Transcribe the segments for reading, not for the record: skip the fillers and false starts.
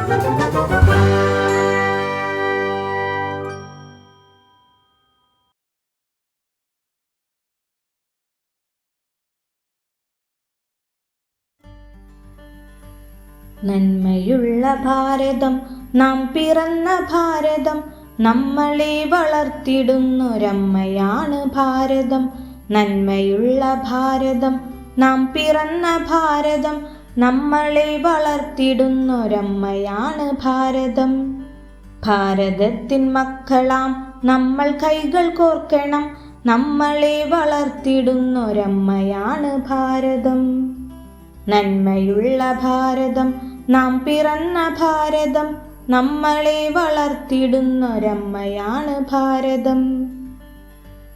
നന്മയുള്ള ഭാരതം നാം പിറന്ന ഭാരതം, നമ്മളെ വളർത്തിടുന്നൊരമ്മയാണ് ഭാരതം. നന്മയുള്ള ഭാരതം നാം പിറന്ന ഭാരതം, നമ്മളെ വളർത്തിടുന്നൊരമ്മയാണ് ഭാരതം. ഭാരതത്തിൻ മക്കളാം നമ്മൾ കൈകൾ കോർക്കണം, നമ്മളെ വളർത്തിടുന്നൊരമ്മയാണ് ഭാരതം. നന്മയുള്ള ഭാരതം നാം പിറന്ന ഭാരതം, നമ്മളെ വളർത്തിടുന്നൊരമ്മയാണ് ഭാരതം.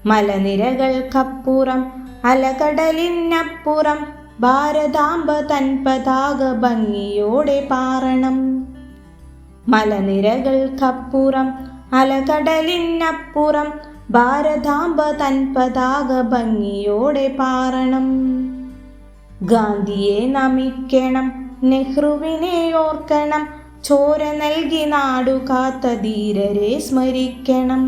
മലനിരകൾക്കപ്പുറം അലകടലിനപ്പുറം, ഭാരതാംബ തൻ പതാക ഭംഗിയോടെ പാറണം. മലനിരകൾക്കപ്പുറം അലകടലിനപ്പുറം, ഭാരതാംബ തൻ പതാക ഭംഗിയോടെ പാറണം. ഗാന്ധിയെ നമിക്കണം, നെഹ്റുവിനെ ഓർക്കണം, ചോര നൽകി നാടു കാത്ത ധീരരെ സ്മരിക്കണം.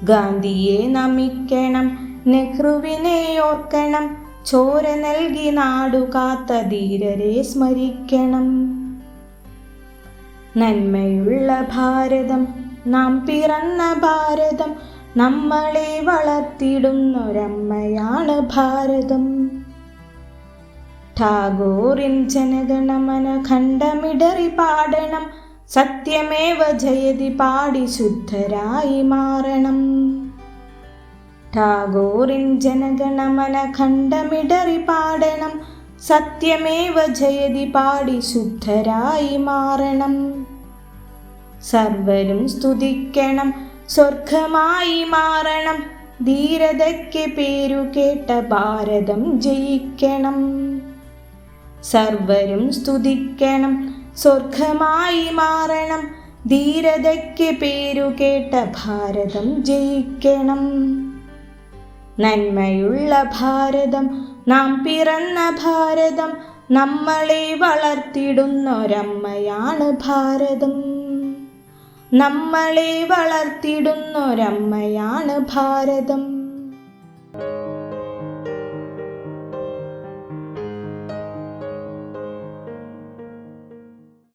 ഗാന്ധിയെ നമിക്കണം, നെഹ്റുവിനെ ഓർക്കണം, ചോര നൽകി നാടു കാത്ത ധീരരെ സ്മരിക്കണം. നന്മയുള്ള ഭാരതം നാം പിറന്ന ഭാരതം, നമ്മളെ വളർത്തിടുന്നൊരമ്മയാണ് ഭാരതം. ടാഗോറിൻ ജനഗണമന ഖണ്ഡമിടറി പാടണം, സത്യമേവ ജയതി പാടി ശുദ്ധരായി മാറണം. ടാഗോറിൻ ജനഗണമന ഖണ്ഡമിടറി പാടണം, സത്യമേവ ജയതി പാടി ശുദ്ധരായി മാറണം. സർവരും സ്തുതിക്കണം, സ്വർഗമായി മാറണം, ധീരതയ്ക്ക് പേരു കേട്ട ഭാരതം ജയിക്കണം. സർവരും സ്തുതിക്കണം, സ്വർഗമായി മാറണം, ധീരതയ്ക്ക് പേരു കേട്ട ഭാരതം ജയിക്കണം. നന്മയുള്ള ഭാരതം നാം പിറന്ന ഭാരതം, നമ്മളെ വളർത്തിടുന്നൊരമ്മയാണ് ഭാരതം. നമ്മളെ വളർത്തിടുന്നൊരമ്മയാണ് ഭാരതം.